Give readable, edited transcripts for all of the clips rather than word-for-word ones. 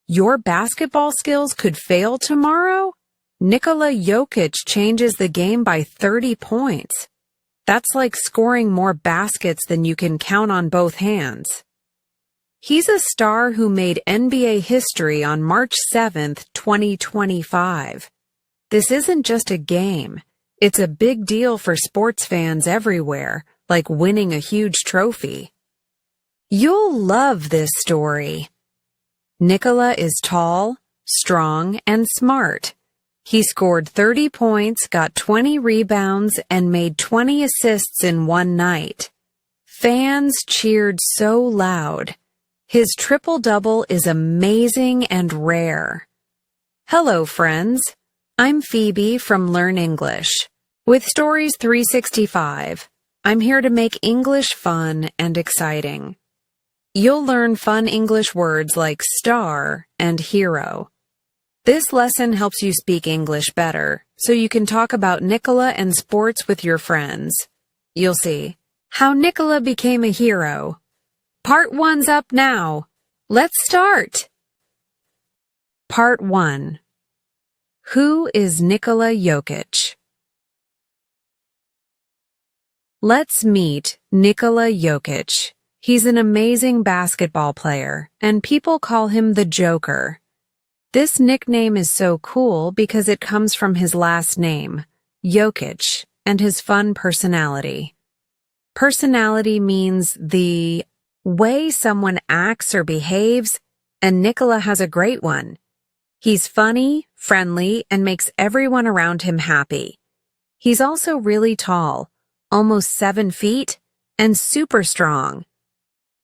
Your basketball skills could fail tomorrow? Nikola Jokić changes the game by 30 points. That's like scoring more baskets than you can count on both hands. He's a star who made NBA history on March 7, 2025. This isn't just a game. It's a big deal for sports fans everywhere, like winning a huge trophy. You'll love this story. Nikola is tall, strong, and smart. He scored 30 points, got 20 rebounds, and made 20 assists in one night. Fans cheered so loud. His triple-double is amazing and rare. Hello, friends. I'm Phoebe from Learn English. With Stories 365, I'm here to make English fun and exciting. You'll learn fun English words like star and hero. This lesson helps you speak English better, so you can talk about Nikola and sports with your friends. You'll see. How Nikola became a hero. Part 1's up now. Let's start. Part 1. Who is Nikola Jokić? Let's meet Nikola Jokić. He's an amazing basketball player, and people call him the Joker. This nickname is so cool because it comes from his last name, Jokić, and his fun personality. Personality means the way someone acts or behaves, and Nikola has a great one. He's funny, friendly, and makes everyone around him happy. He's also really tall, almost 7 feet, and super strong.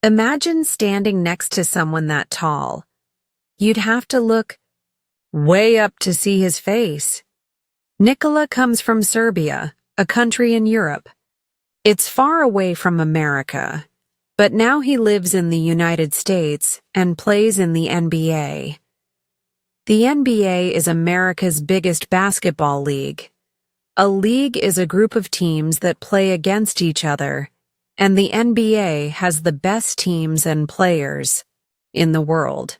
Imagine standing next to someone that tall. You'd have to look way up to see his face. Nikola comes from Serbia, a country in Europe. It's far away from America, but now he lives in the United States and plays in the NBA. The NBA is America's biggest basketball league. A league is a group of teams that play against each other, and the NBA has the best teams and players in the world.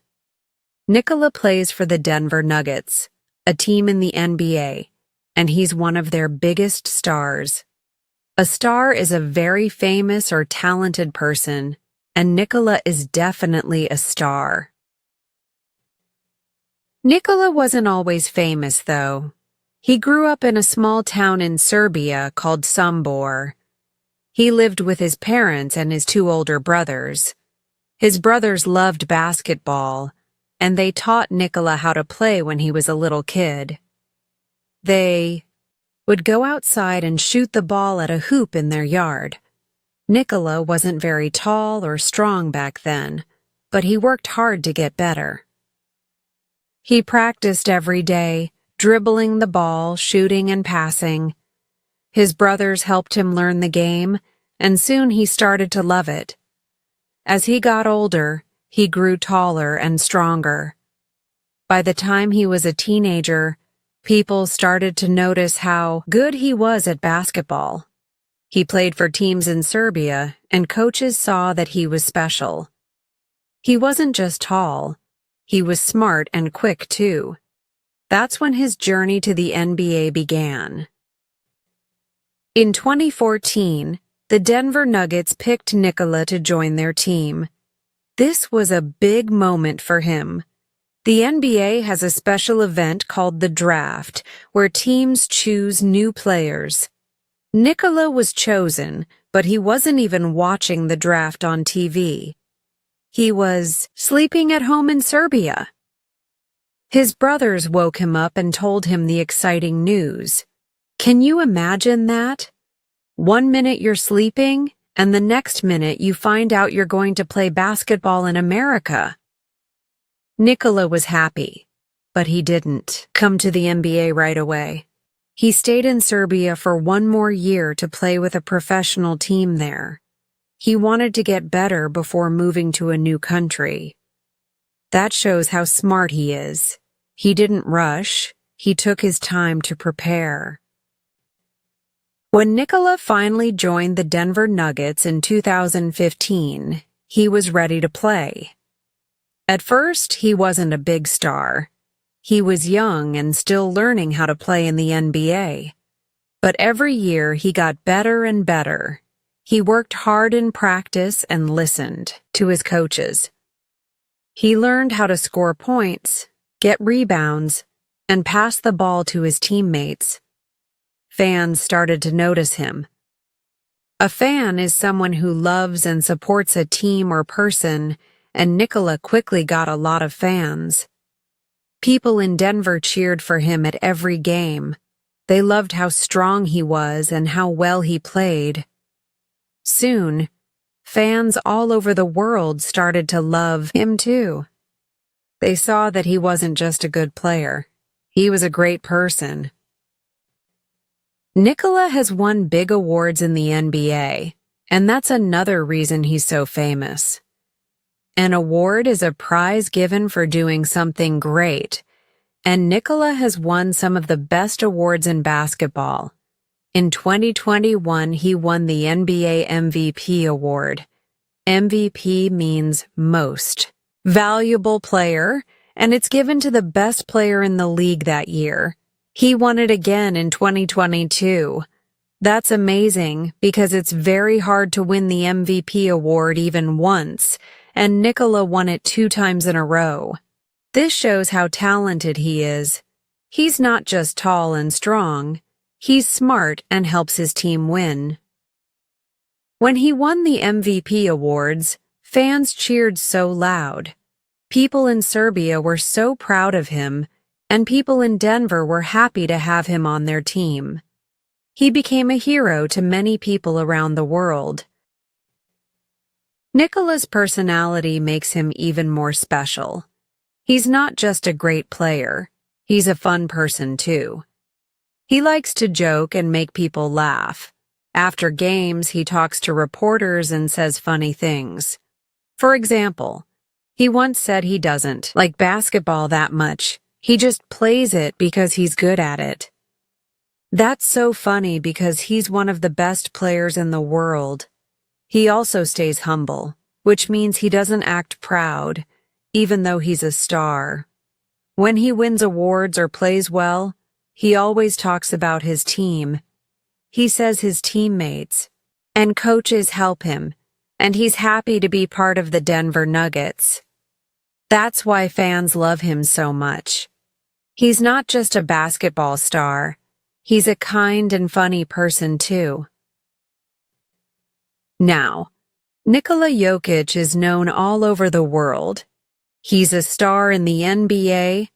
Nikola plays for the Denver Nuggets, a team in the NBA, and he's one of their biggest stars. A star is a very famous or talented person, and Nikola is definitely a star. Nikola wasn't always famous, though. He grew up in a small town in Serbia called Sombor. He lived with his parents and his 2 older brothers. His brothers loved basketball, and they taught Nikola how to play when he was a little kid. They would go outside and shoot the ball at a hoop in their yard. Nikola wasn't very tall or strong back then, but he worked hard to get better. He practiced every day, dribbling the ball, shooting and passing. His brothers helped him learn the game, and soon he started to love it. As he got older, he grew taller and stronger. By the time he was a teenager, people started to notice how good he was at basketball. He played for teams in Serbia, and coaches saw that he was special. He wasn't just tall, he was smart and quick too. That's when his journey to the NBA began. In 2014, the Denver Nuggets picked Nikola to join their team. This was a big moment for him. The NBA has a special event called the Draft, where teams choose new players. Nikola was chosen, but he wasn't even watching the draft on TV. He was sleeping at home in Serbia. His brothers woke him up and told him the exciting news. Can you imagine that? 1 minute you're sleeping, and the next minute you find out you're going to play basketball in America. Nikola was happy, but he didn't come to the NBA right away. He stayed in Serbia for 1 more year to play with a professional team there. He wanted to get better before moving to a new country. That shows how smart he is. He didn't rush. He took his time to prepare. When Nikola finally joined the Denver Nuggets in 2015, he was ready to play. At first, he wasn't a big star. He was young and still learning how to play in the NBA. But every year, he got better and better. He worked hard in practice and listened to his coaches. He learned how to score points, get rebounds, and pass the ball to his teammates. Fans started to notice him. A fan is someone who loves and supports a team or person, and Nikola quickly got a lot of fans. People in Denver cheered for him at every game. They loved how strong he was and how well he played. Soon, fans all over the world started to love him too. They saw that he wasn't just a good player. He was a great person. Nikola has won big awards in the NBA, and that's another reason he's so famous. An award is a prize given for doing something great, and Nikola has won some of the best awards in basketball. In 2021, he won the NBA MVP award. MVP means most valuable player, and it's given to the best player in the league that year. He won it again in 2022. That's amazing because it's very hard to win the MVP award even once, and Nikola won it 2 times in a row. This shows how talented he is. He's not just tall and strong, he's smart and helps his team win. When he won the MVP awards, fans cheered so loud. People in Serbia were so proud of him, and people in Denver were happy to have him on their team. He became a hero to many people around the world. Nikola's personality makes him even more special. He's not just a great player, he's a fun person too. He likes to joke and make people laugh. After games, he talks to reporters and says funny things. For example, he once said he doesn't like basketball that much. He just plays it because he's good at it. That's so funny because he's one of the best players in the world. He also stays humble, which means he doesn't act proud, even though he's a star. When he wins awards or plays well, he always talks about his team. He says his teammates and coaches help him, and he's happy to be part of the Denver Nuggets. That's why fans love him so much. He's not just a basketball star, he's a kind and funny person too. Now, Nikola Jokić is known all over the world. He's a star in the NBA,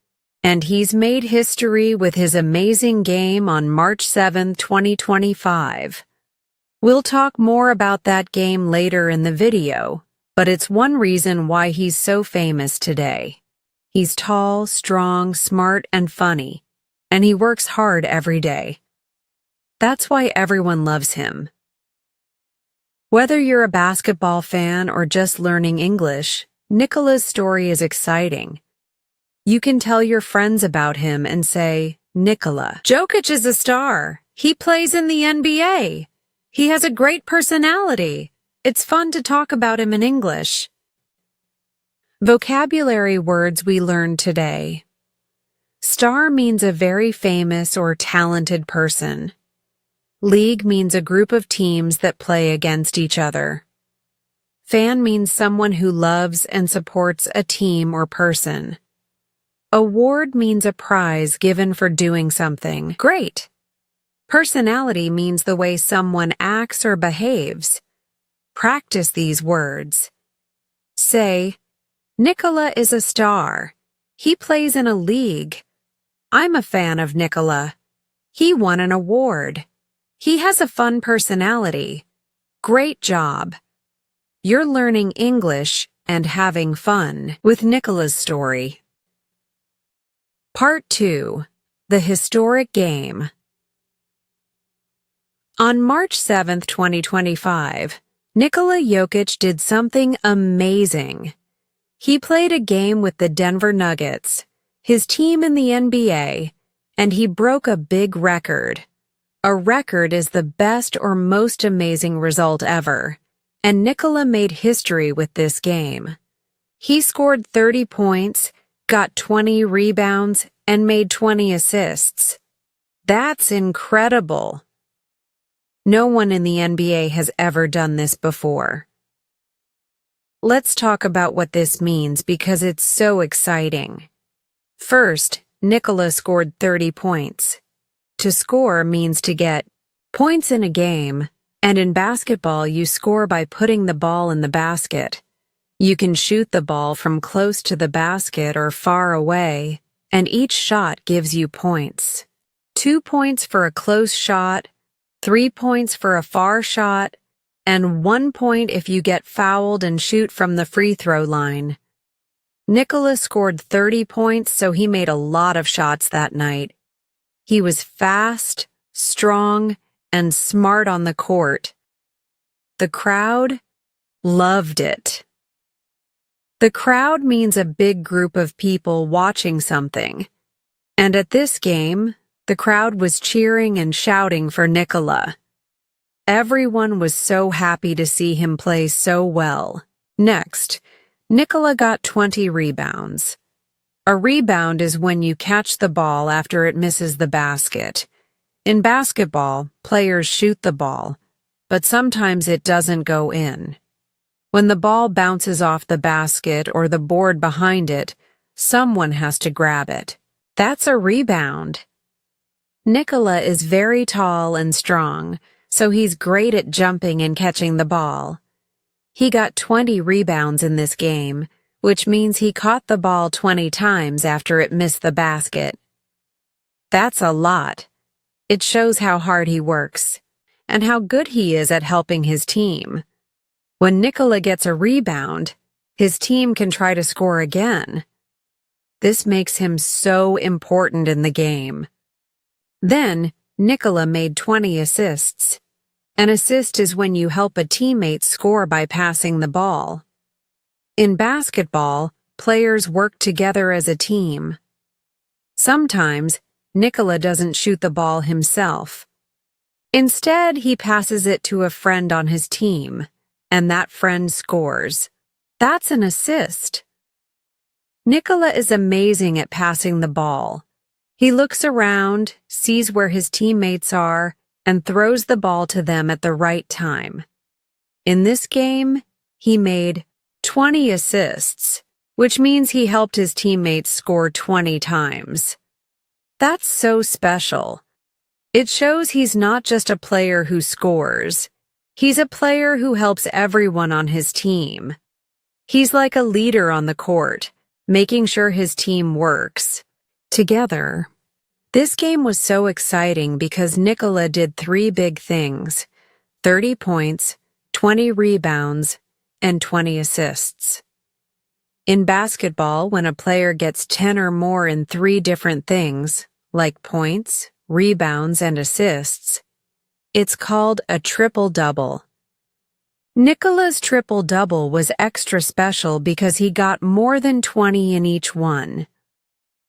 and he's made history with his amazing game on March 7, 2025. We'll talk more about that game later in the video, but it's one reason why he's so famous today. He's tall, strong, smart, and funny, and he works hard every day. That's why everyone loves him. Whether you're a basketball fan or just learning English, Nikola's story is exciting. You can tell your friends about him and say, Nikola Jokić is a star. He plays in the NBA. He has a great personality. It's fun to talk about him in English. Vocabulary words we learned today. Star means a very famous or talented person. League means a group of teams that play against each other. Fan means someone who loves and supports a team or person. Award means a prize given for doing something great. Personality means the way someone acts or behaves. Practice these words. Say, Nikola is a star. He plays in a league. I'm a fan of Nikola. He won an award. He has a fun personality. Great job. You're learning English and having fun with Nikola's story. Part 2. The Historic Game. On March 7, 2025, Nikola Jokić did something amazing. He played a game with the Denver Nuggets, his team in the NBA, and he broke a big record. A record is the best or most amazing result ever, and Nikola made history with this game. He scored 30 points, got 20 rebounds, and made 20 assists. That's incredible. No one in the NBA has ever done this before. Let's talk about what this means because it's so exciting. First, Nikola scored 30 points. To score means to get points in a game, and in basketball you score by putting the ball in the basket. You can shoot the ball from close to the basket or far away, and each shot gives you points. 2 points for a close shot, 3 points for a far shot, and 1 point if you get fouled and shoot from the free throw line. Nikola scored 30 points, so he made a lot of shots that night. He was fast, strong, and smart on the court. The crowd loved it. The crowd means a big group of people watching something. And at this game, the crowd was cheering and shouting for Nikola. Everyone was so happy to see him play so well. Next, Nikola got 20 rebounds. A rebound is when you catch the ball after it misses the basket. In basketball, players shoot the ball, but sometimes it doesn't go in. When the ball bounces off the basket or the board behind it, someone has to grab it. That's a rebound. Nikola is very tall and strong, so he's great at jumping and catching the ball. He got 20 rebounds in this game, which means he caught the ball 20 times after it missed the basket. That's a lot. It shows how hard he works, and how good he is at helping his team. When Nikola gets a rebound, his team can try to score again. This makes him so important in the game. Then, Nikola made 20 assists. An assist is when you help a teammate score by passing the ball. In basketball, players work together as a team. Sometimes, Nikola doesn't shoot the ball himself. Instead, he passes it to a friend on his team, and that friend scores. That's an assist. Nikola is amazing at passing the ball. He looks around, sees where his teammates are, and throws the ball to them at the right time. In this game, he made 20 assists, which means he helped his teammates score 20 times. That's so special. It shows he's not just a player who scores. He's a player who helps everyone on his team. He's like a leader on the court, making sure his team works together. This game was so exciting because Nikola did 3 big things: 30 points, 20 rebounds, and 20 assists. In basketball, when a player gets 10 or more in 3 different things, like points, rebounds, and assists, it's called a triple-double. Nikola's triple-double was extra special because he got more than 20 in each one.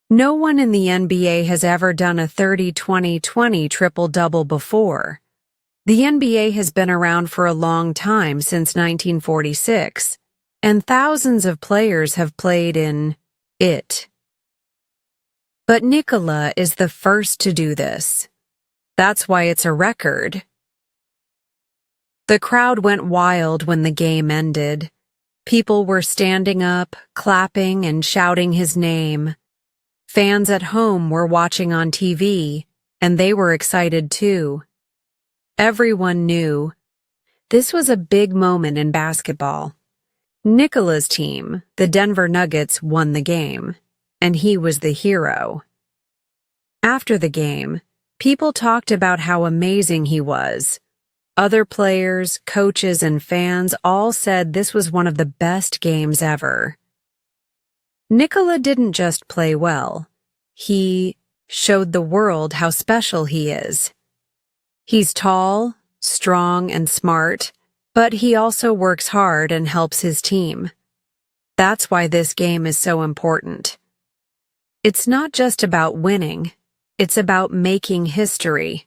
No one in the NBA has ever done a 30-20-20 triple-double before. The NBA has been around for a long time, since 1946, and thousands of players have played in it. But Nikola is the first to do this. That's why it's a record. The crowd went wild when the game ended. People were standing up, clapping, and shouting his name. Fans at home were watching on TV, and they were excited too. Everyone knew this was a big moment in basketball. Nikola's team, the Denver Nuggets, won the game, and he was the hero. After the game, people talked about how amazing he was. Other players, coaches, and fans all said this was one of the best games ever. Nikola didn't just play well. He showed the world how special he is. He's tall, strong, and smart, but he also works hard and helps his team. That's why this game is so important. It's not just about winning, it's about making history.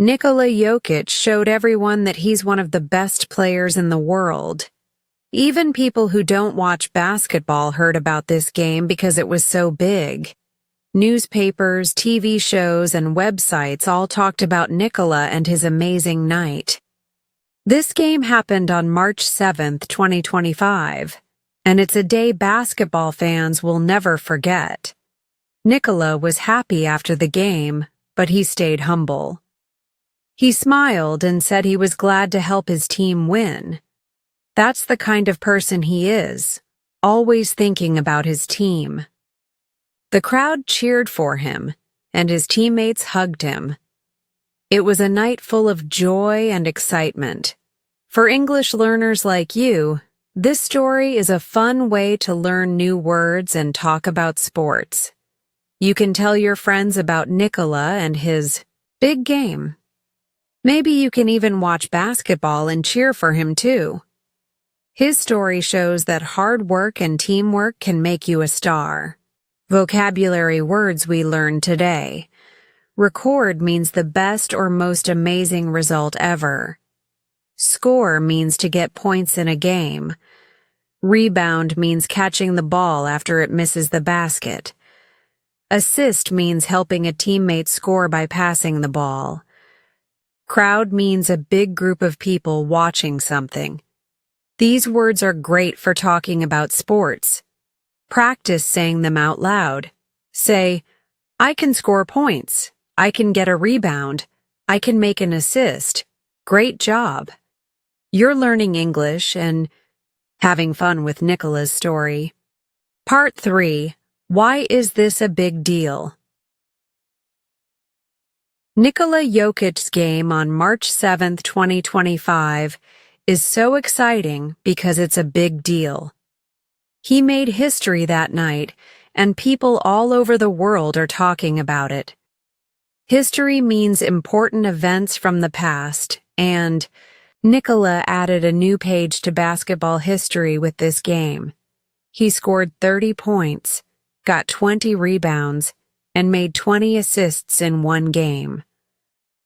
Nikola Jokić showed everyone that he's one of the best players in the world. Even people who don't watch basketball heard about this game because it was so big. Newspapers, TV shows, and websites all talked about Nikola and his amazing night. This game happened on March 7, 2025, and it's a day basketball fans will never forget. Nikola was happy after the game, but he stayed humble. He smiled and said he was glad to help his team win. That's the kind of person he is, always thinking about his team. The crowd cheered for him, and his teammates hugged him. It was a night full of joy and excitement. For English learners like you, this story is a fun way to learn new words and talk about sports. You can tell your friends about Nikola and his big game. Maybe you can even watch basketball and cheer for him too. His story shows that hard work and teamwork can make you a star. Vocabulary words we learned today. Record means the best or most amazing result ever. Score means to get points in a game. Rebound means catching the ball after it misses the basket. Assist means helping a teammate score by passing the ball. Crowd means a big group of people watching something. These words are great for talking about sports. Practice saying them out loud. Say, I can score points. I can get a rebound. I can make an assist. Great job. You're learning English and having fun with Nikola's story. Part 3. Why is this a big deal? Nikola Jokic's game on March 7, 2025 is so exciting because it's a big deal. He made history that night, and people all over the world are talking about it. History means important events from the past, and Nikola added a new page to basketball history with this game. He scored 30 points, got 20 rebounds, and made 20 assists in one game.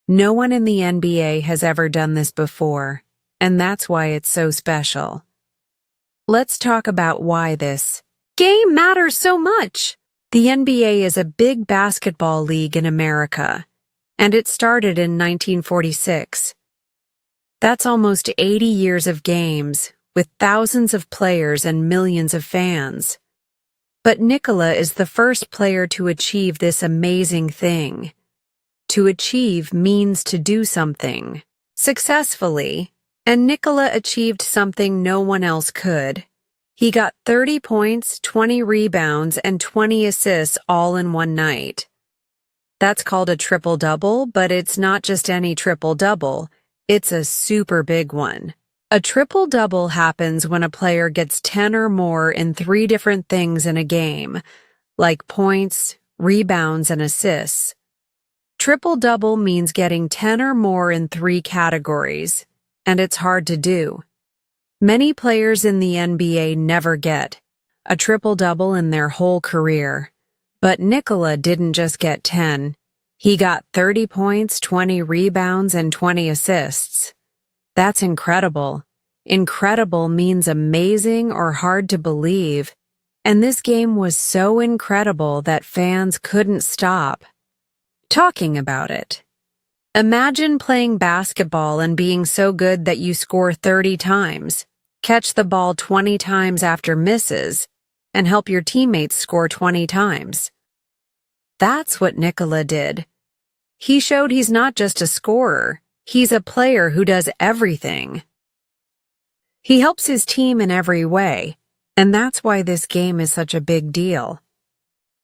No one in the NBA has ever done this before, and that's why it's so special. Let's talk about why this game matters so much. The NBA is a big basketball league in America, and it started in 1946. That's almost 80 years of games, with thousands of players and millions of fans. But Nikola is the first player to achieve this amazing thing. To achieve means to do something successfully, and Nikola achieved something no one else could. He got 30 points, 20 rebounds, and 20 assists all in one night. That's called a triple-double, but it's not just any triple-double. It's a super big one. A triple-double happens when a player gets 10 or more in 3 different things in a game, like points, rebounds, and assists. Triple-double means getting 10 or more in 3 categories, and it's hard to do. Many players in the NBA never get a triple-double in their whole career. But Nikola didn't just get 10. He got 30 points, 20 rebounds, and 20 assists. That's incredible. Incredible means amazing or hard to believe. And this game was so incredible that fans couldn't stop talking about it. Imagine playing basketball and being so good that you score 30 times, catch the ball 20 times after misses, and help your teammates score 20 times. That's what Nikola did. He showed he's not just a scorer, he's a player who does everything. He helps his team in every way, and that's why this game is such a big deal.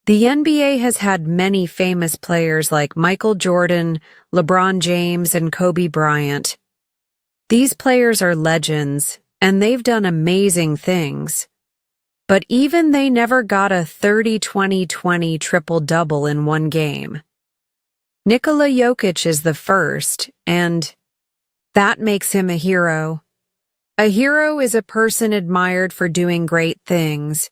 The NBA has had many famous players like Michael Jordan, LeBron James, and Kobe Bryant. These players are legends, and they've done amazing things. But even they never got a 30-20-20 triple-double in one game. Nikola Jokić is the first, and that makes him a hero. A hero is a person admired for doing great things,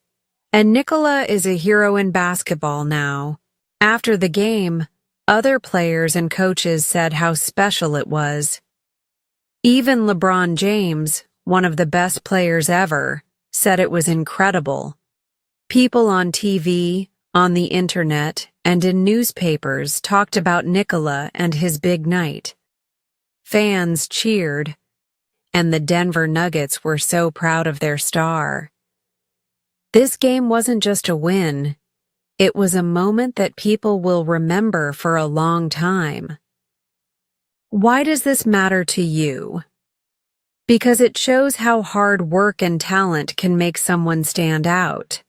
and Nikola is a hero in basketball now. After the game, other players and coaches said how special it was. Even LeBron James, one of the best players ever, said it was incredible. People on TV, on the internet, and in newspapers talked about Nikola and his big night. Fans cheered, and the Denver Nuggets were so proud of their star. This game wasn't just a win, it was a moment that people will remember for a long time. Why does this matter to you? Because it shows how hard work and talent can make someone stand out.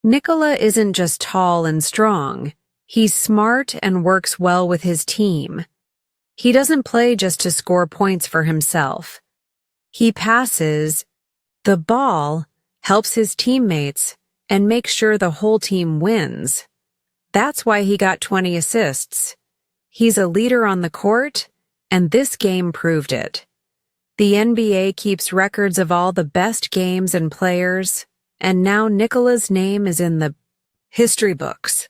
Nikola isn't just tall and strong, he's smart and works well with his team. He doesn't play just to score points for himself. He passes the ball, helps his teammates, and makes sure the whole team wins. That's why he got 20 assists. He's a leader on the court, and this game proved it. The NBA keeps records of all the best games and players, and now Nikola's name is in the history books.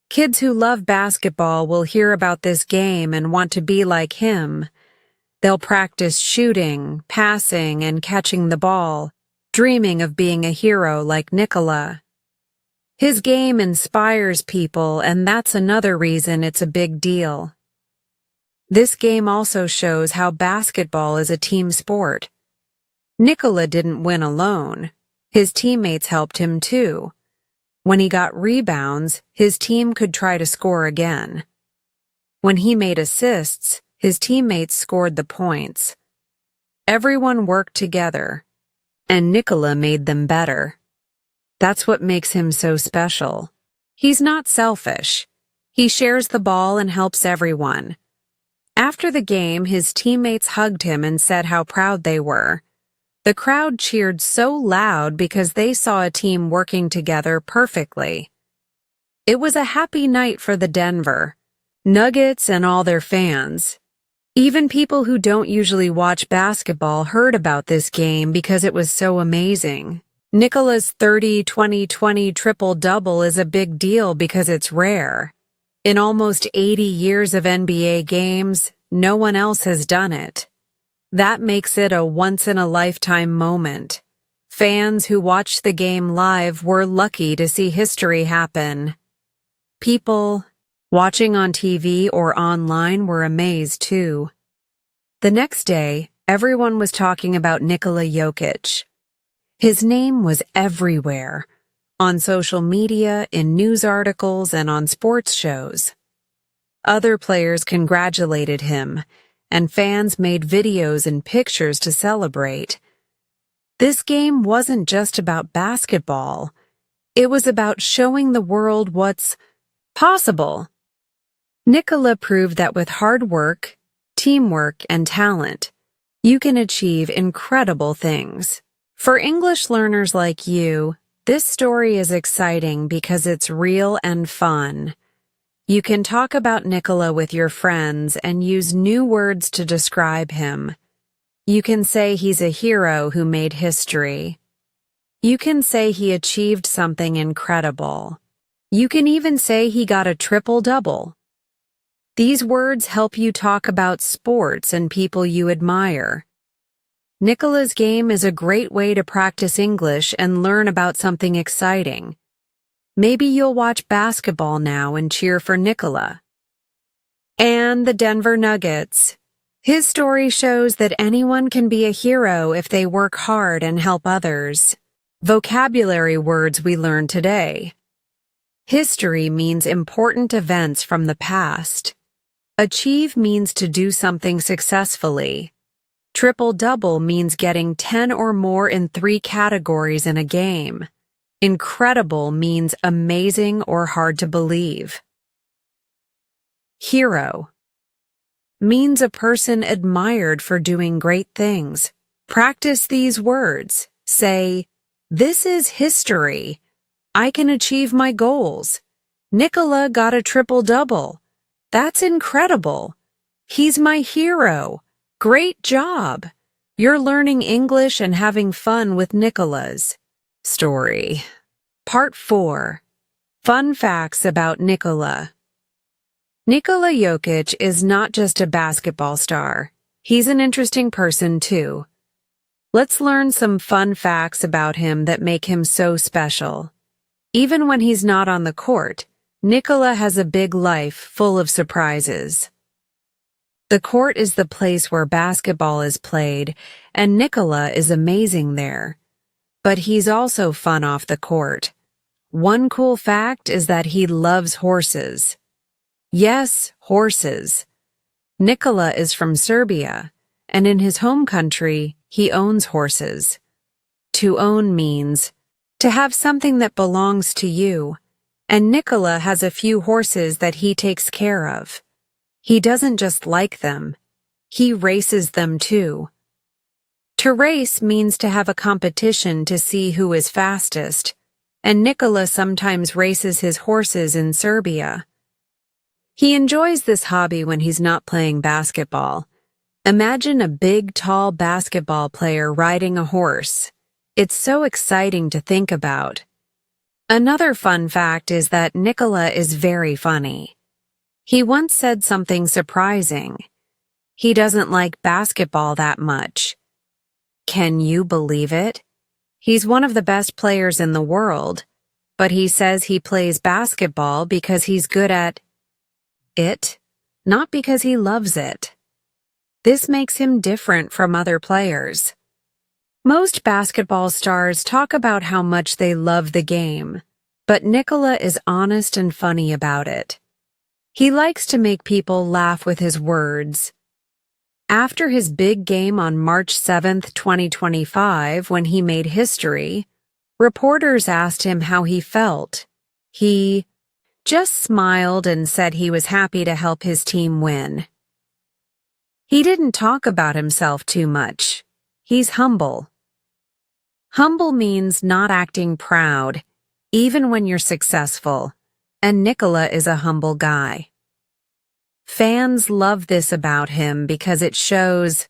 Kids who love basketball will hear about this game and want to be like him. They'll practice shooting, passing, and catching the ball, dreaming of being a hero like Nikola. His game inspires people, and that's another reason it's a big deal. This game also shows how basketball is a team sport. Nikola didn't win alone. His teammates helped him too. When he got rebounds, his team could try to score again. When he made assists, his teammates scored the points. Everyone worked together, and Nikola made them better. That's what makes him so special. He's not selfish. He shares the ball and helps everyone. After the game, his teammates hugged him and said how proud they were. The crowd cheered so loud because they saw a team working together perfectly. It was a happy night for the Denver Nuggets and all their fans. Even people who don't usually watch basketball heard about this game because it was so amazing. Nikola's 30-20-20 triple-double is a big deal because it's rare. In almost 80 years of NBA games, no one else has done it. That makes it a once-in-a-lifetime moment. Fans who watched the game live were lucky to see history happen. People watching on TV or online were amazed too. The next day, everyone was talking about Nikola Jokić. His name was everywhere, on social media, in news articles, and on sports shows. Other players congratulated him, and fans made videos and pictures to celebrate. This game wasn't just about basketball. It was about showing the world what's possible. Nikola proved that with hard work, teamwork, and talent, you can achieve incredible things. For English learners like you, this story is exciting because it's real and fun. You can talk about Nikola with your friends and use new words to describe him. You can say he's a hero who made history. You can say he achieved something incredible. You can even say he got a triple-double. These words help you talk about sports and people you admire. Nikola's game is a great way to practice English and learn about something exciting. Maybe you'll watch basketball now and cheer for Nikola. And the Denver Nuggets. His story shows that anyone can be a hero if they work hard and help others. Vocabulary words we learn today. History means important events from the past. Achieve means to do something successfully. Triple-double means getting 10 or more in 3 categories in a game. Incredible means amazing or hard to believe. Hero means a person admired for doing great things. Practice these words. Say, "This is history. I can achieve my goals. Nikola got a triple-double. That's incredible. He's my hero. Great job. You're learning English and having fun with Nikola's story." Part 4. Fun facts about Nikola. Nikola Jokić is not just a basketball star. He's an interesting person too. Let's learn some fun facts about him that make him so special. Even when he's not on the court, Nikola has a big life full of surprises. The court is the place where basketball is played, and Nikola is amazing there. But he's also fun off the court. One cool fact is that he loves horses. Yes, horses. Nikola is from Serbia, and in his home country, he owns horses. To own means to have something that belongs to you, and Nikola has a few horses that he takes care of. He doesn't just like them, he races them too. To race means to have a competition to see who is fastest, and Nikola sometimes races his horses in Serbia. He enjoys this hobby when he's not playing basketball. Imagine a big, tall basketball player riding a horse. It's so exciting to think about. Another fun fact is that Nikola is very funny. He once said something surprising. He doesn't like basketball that much. Can you believe it? He's one of the best players in the world, but he says he plays basketball because he's good at it, not because he loves it. This makes him different from other players. Most basketball stars talk about how much they love the game, but Nikola is honest and funny about it. He likes to make people laugh with his words. After his big game on March 7, 2025, when he made history, reporters asked him how he felt. He just smiled and said he was happy to help his team win. He didn't talk about himself too much. He's humble. Humble means not acting proud, even when you're successful, and Nikola is a humble guy. Fans love this about him because it shows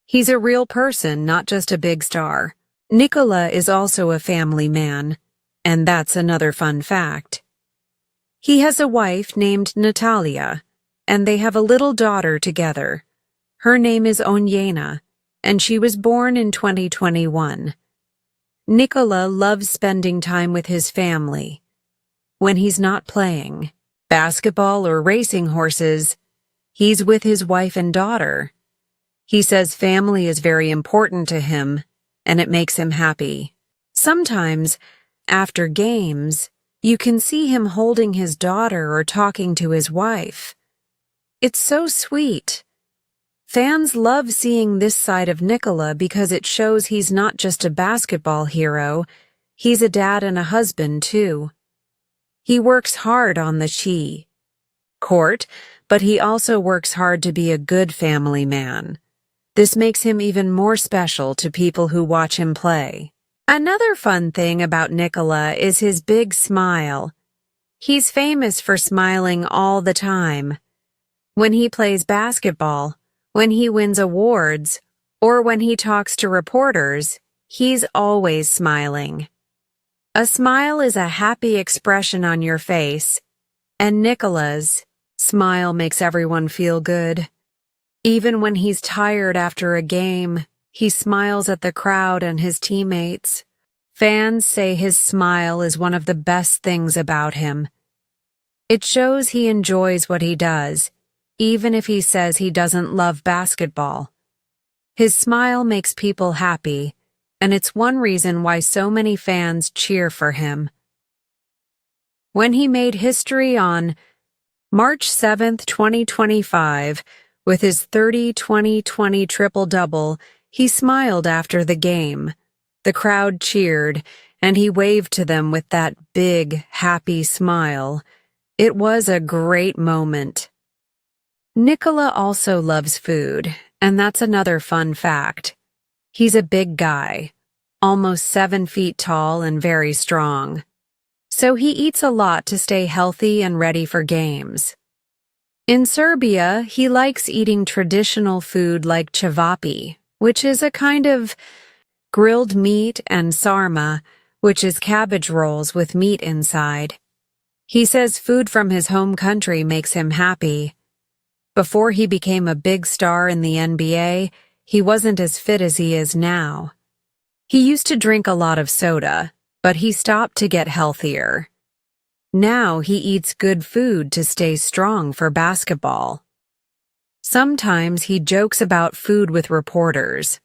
he's a real person, not just a big star. Nikola is also a family man, and that's another fun fact. He has a wife named Natalia, and they have a little daughter together. Her name is Onyena, and she was born in 2021. Nikola loves spending time with his family. When he's not playing basketball or racing horses, he's with his wife and daughter. He says family is very important to him, and it makes him happy. Sometimes, after games, you can see him holding his daughter or talking to his wife. It's so sweet. Fans love seeing this side of Nikola because it shows he's not just a basketball hero, he's a dad and a husband too. He works hard on the court, but he also works hard to be a good family man. This makes him even more special to people who watch him play. Another fun thing about Nikola is his big smile. He's famous for smiling all the time. When he plays basketball, when he wins awards, or when he talks to reporters, he's always smiling. A smile is a happy expression on your face, and Nikola's smile makes everyone feel good. Even when he's tired after a game, he smiles at the crowd and his teammates. Fans say his smile is one of the best things about him. It shows he enjoys what he does, even if he says he doesn't love basketball. His smile makes people happy, and it's one reason why so many fans cheer for him. When he made history on March 7, 2025, with his 30-20-20 triple-double, he smiled after the game. The crowd cheered, and he waved to them with that big, happy smile. It was a great moment. Nikola also loves food, and that's another fun fact. He's a big guy, almost 7 feet tall and very strong. So he eats a lot to stay healthy and ready for games. In Serbia, he likes eating traditional food like cevapi, which is a kind of grilled meat, and sarma, which is cabbage rolls with meat inside. He says food from his home country makes him happy. Before he became a big star in the NBA, he wasn't as fit as he is now. He used to drink a lot of soda, but he stopped to get healthier. Now he eats good food to stay strong for basketball. Sometimes he jokes about food with reporters.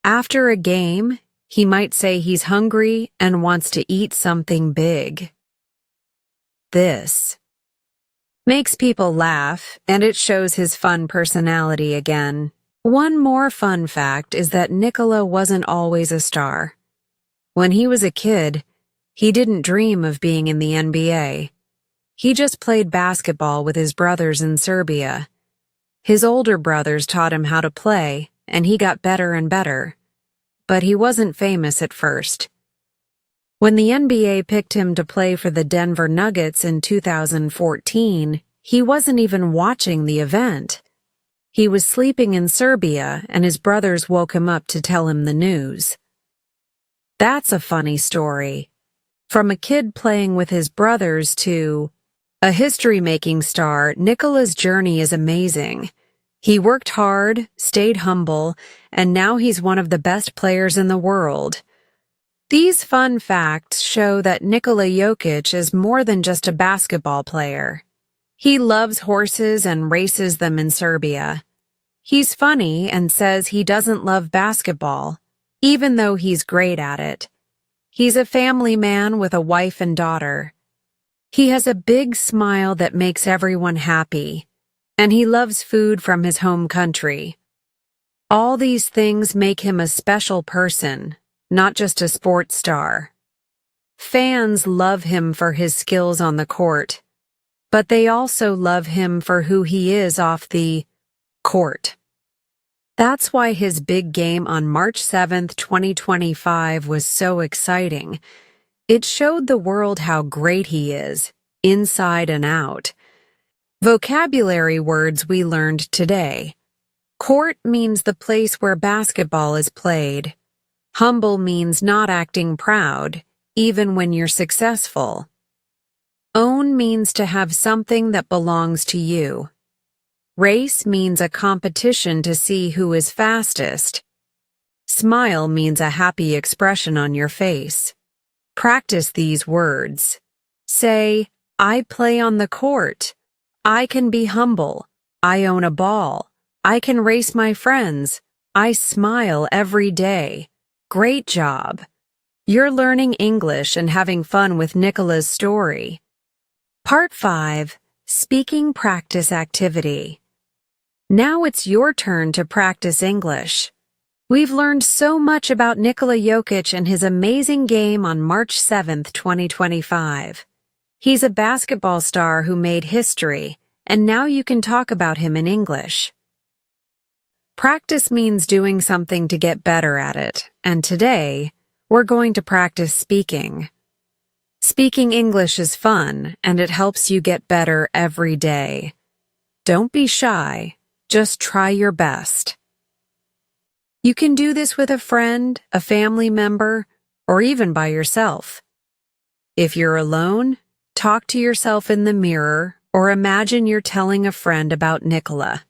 After a game, he might say he's hungry and wants to eat something big. This makes people laugh, and it shows his fun personality again. One more fun fact is that Nikola wasn't always a star. When he was a kid, he didn't dream of being in the NBA. He just played basketball with his brothers in Serbia. His older brothers taught him how to play, and he got better and better. But he wasn't famous at first. When the NBA picked him to play for the Denver Nuggets in 2014, he wasn't even watching the event. He was sleeping in Serbia, and his brothers woke him up to tell him the news. That's a funny story. From a kid playing with his brothers to a history-making star, Nikola's journey is amazing. He worked hard, stayed humble, and now he's one of the best players in the world. These fun facts show that Nikola Jokić is more than just a basketball player. He loves horses and races them in Serbia. He's funny and says he doesn't love basketball, even though he's great at it. He's a family man with a wife and daughter. He has a big smile that makes everyone happy, and he loves food from his home country. All these things make him a special person, not just a sports star. Fans love him for his skills on the court, but they also love him for who he is off the court. That's why his big game on March 7th, 2025 was so exciting. It showed the world how great he is, inside and out. Vocabulary words we learned today. Court means the place where basketball is played. Humble means not acting proud, even when you're successful. Own means to have something that belongs to you. Race means a competition to see who is fastest. Smile means a happy expression on your face. Practice these words. Say, I play on the court. I can be humble. I own a ball. I can race my friends. I smile every day. Great job. You're learning English and having fun with Nikola's story. Part 5. Speaking Practice Activity. Now it's your turn to practice English. We've learned so much about Nikola Jokić and his amazing game on March 7th, 2025. He's a basketball star who made history, and now you can talk about him in English. Practice means doing something to get better at it, and today, we're going to practice speaking. Speaking English is fun, and it helps you get better every day. Don't be shy, just try your best. You can do this with a friend, a family member, or even by yourself. If you're alone, talk to yourself in the mirror or imagine you're telling a friend about Nikola.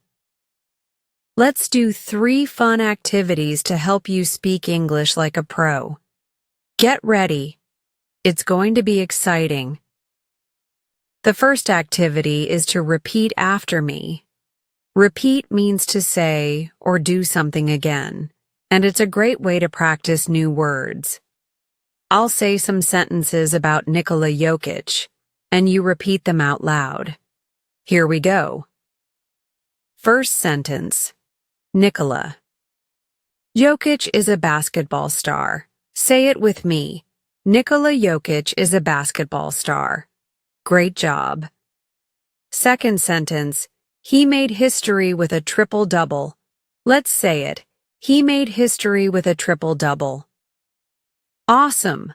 Let's do 3 fun activities to help you speak English like a pro. Get ready. It's going to be exciting. The first activity is to repeat after me. Repeat means to say or do something again, and it's a great way to practice new words. I'll say some sentences about Nikola Jokić, and you repeat them out loud. Here we go. First sentence. Nikola. Jokić is a basketball star. Say it with me. Nikola Jokić is a basketball star. Great job. Second sentence. He made history with a triple-double. Let's say it. He made history with a triple-double. Awesome.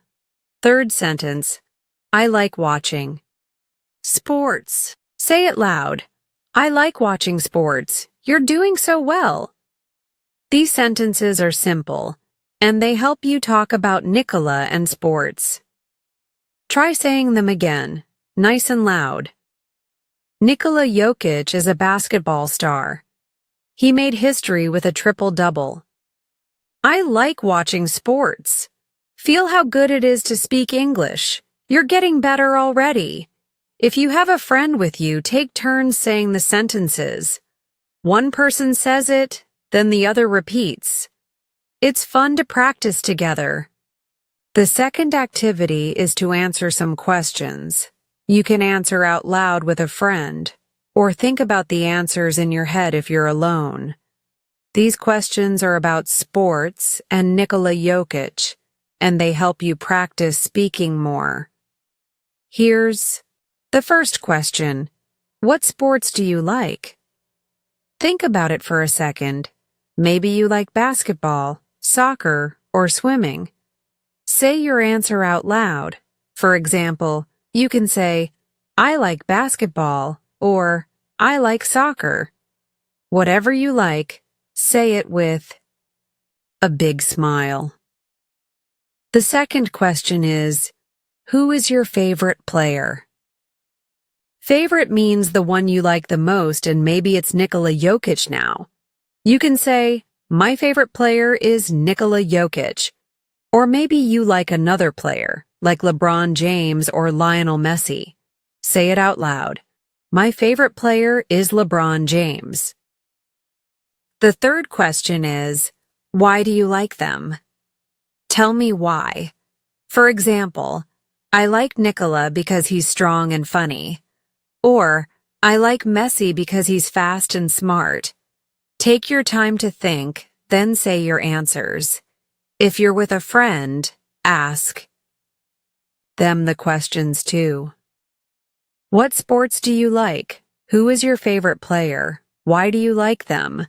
Third sentence. I like watching sports. Say it loud. I like watching sports. You're doing so well. These sentences are simple, and they help you talk about Nikola and sports. Try saying them again, nice and loud. Nikola Jokić is a basketball star. He made history with a triple-double. I like watching sports. Feel how good it is to speak English. You're getting better already. If you have a friend with you, take turns saying the sentences. One person says it, then the other repeats. It's fun to practice together. The second activity is to answer some questions. You can answer out loud with a friend, or think about the answers in your head if you're alone. These questions are about sports and Nikola Jokić, and they help you practice speaking more. Here's the first question. What sports do you like? Think about it for a second. Maybe you like basketball, soccer, or swimming. Say your answer out loud. For example, you can say, I like basketball, or I like soccer. Whatever you like, say it with a big smile. The second question is, who is your favorite player? Favorite means the one you like the most, and maybe it's Nikola Jokić now. You can say, my favorite player is Nikola Jokić. Or maybe you like another player, like LeBron James or Lionel Messi. Say it out loud. My favorite player is LeBron James. The third question is, why do you like them? Tell me why. For example, I like Nikola because he's strong and funny. Or, I like Messi because he's fast and smart. Take your time to think, then say your answers. If you're with a friend, ask them the questions too. What sports do you like? Who is your favorite player? Why do you like them?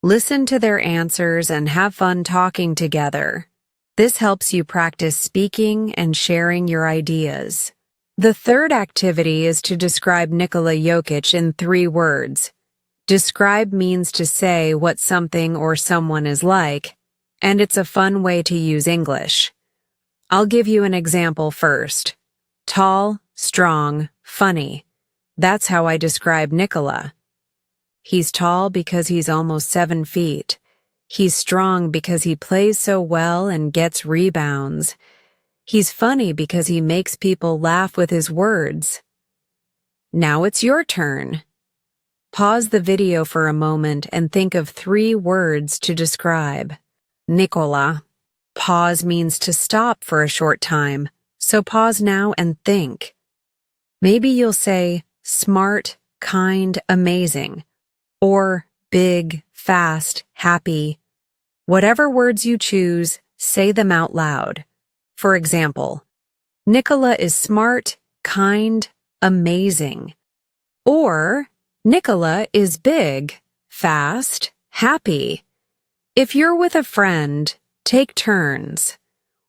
Listen to their answers and have fun talking together. This helps you practice speaking and sharing your ideas. The third activity is to describe Nikola Jokić in 3 words. Describe means to say what something or someone is like, and it's a fun way to use English. I'll give you an example first. Tall, strong, funny. That's how I describe Nikola. He's tall because he's almost 7 feet. He's strong because he plays so well and gets rebounds. He's funny because he makes people laugh with his words. Now it's your turn. Pause the video for a moment and think of 3 words to describe Nikola. Pause means to stop for a short time, so pause now and think. Maybe you'll say smart, kind, amazing, or big, fast, happy. Whatever words you choose, say them out loud. For example, Nikola is smart, kind, amazing. Or, Nikola is big, fast, happy. If you're with a friend, take turns.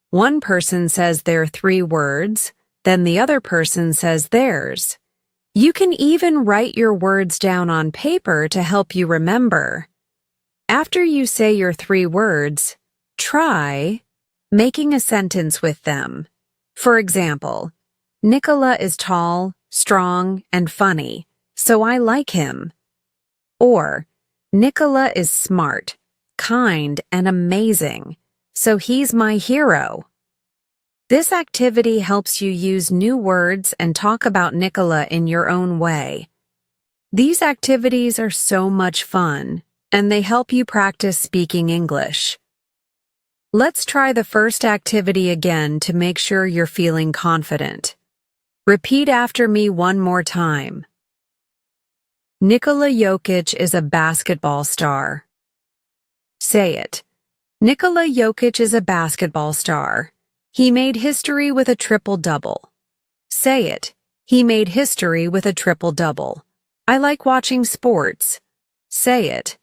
One person says their 3 words, then the other person says theirs. You can even write your words down on paper to help you remember. After you say your 3 words, try making a sentence with them. For example, Nikola is tall, strong, and funny, so I like him. Or, Nikola is smart, kind, and amazing, so he's my hero. This activity helps you use new words and talk about Nikola in your own way. These activities are so much fun, and they help you practice speaking English. Let's try the first activity again to make sure you're feeling confident. Repeat after me one more time. Nikola Jokić is a basketball star. Say it. Nikola Jokić is a basketball star. He made history with a triple-double. Say it. He made history with a triple-double. I like watching sports. Say it.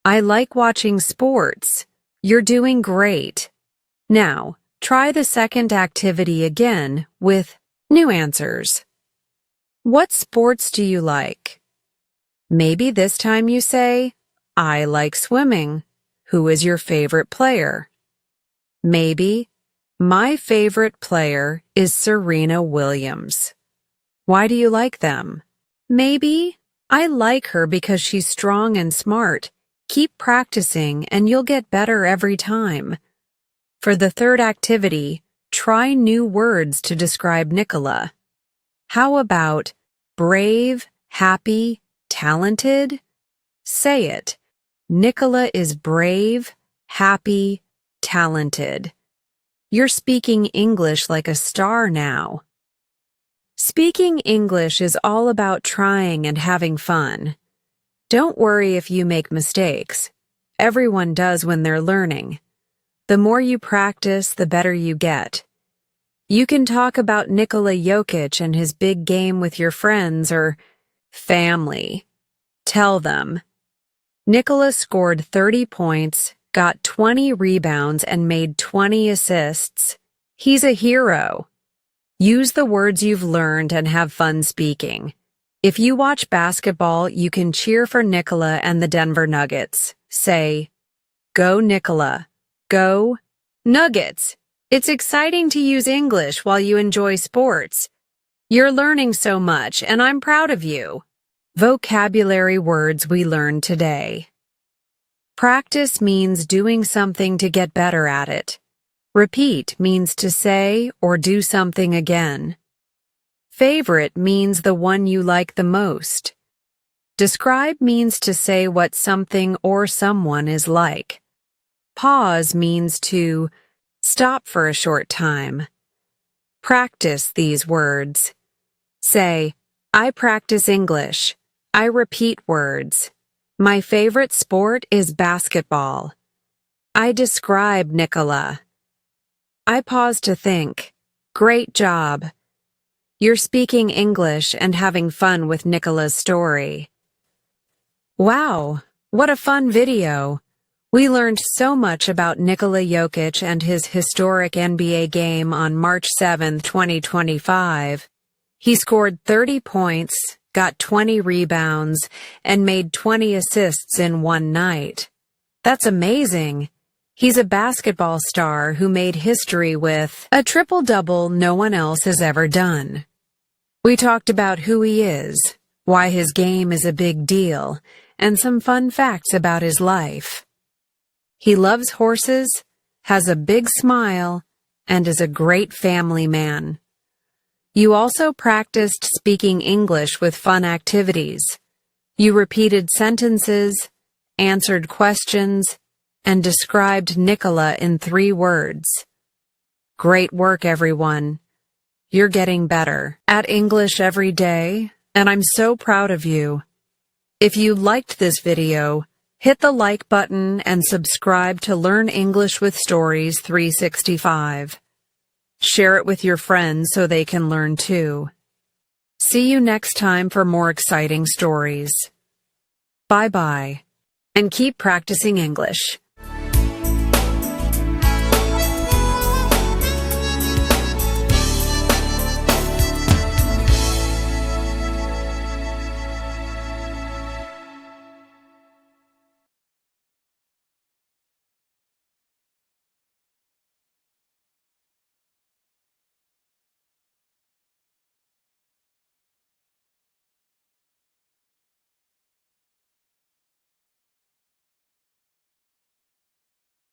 I like watching sports. You're doing great. Now, try the second activity again with new answers. What sports do you like? Maybe this time you say, I like swimming. Who is your favorite player? Maybe, my favorite player is Serena Williams. Why do you like them? Maybe, I like her because she's strong and smart, keep practicing and you'll get better every time. For the third activity, try new words to describe Nikola. How about brave, happy, talented? Say it. Nikola is brave, happy, talented. You're speaking English like a star now. Speaking English is all about trying and having fun. Don't worry if you make mistakes. Everyone does when they're learning. The more you practice, the better you get. You can talk about Nikola Jokić and his big game with your friends or family. Tell them. Nikola scored 30 points, got 20 rebounds, and made 20 assists. He's a hero. Use the words you've learned and have fun speaking. If you watch basketball, you can cheer for Nikola and the Denver Nuggets. Say, "Go Nikola. Go Nuggets." It's exciting to use English while you enjoy sports. You're learning so much, and I'm proud of you. Vocabulary words we learned today. Practice means doing something to get better at it. Repeat means to say or do something again. Favorite means the one you like the most. Describe means to say what something or someone is like. Pause means to stop for a short time. Practice these words. Say, I practice English. I repeat words. My favorite sport is basketball. I describe Nikola. I pause to think. Great job. You're speaking English and having fun with Nikola's story. Wow, what a fun video. We learned so much about Nikola Jokić and his historic NBA game on March 7, 2025. He scored 30 points, got 20 rebounds, and made 20 assists in one night. That's amazing. He's a basketball star who made history with a triple-double no one else has ever done. We talked about who he is, why his game is a big deal, and some fun facts about his life. He loves horses, has a big smile, and is a great family man. You also practiced speaking English with fun activities. You repeated sentences, answered questions, and described Nikola in 3 words. Great work, everyone. You're getting better at English every day, and I'm so proud of you. If you liked this video, hit the like button and subscribe to Learn English with Stories 365. Share it with your friends so they can learn too. See you next time for more exciting stories. Bye-bye, and keep practicing English.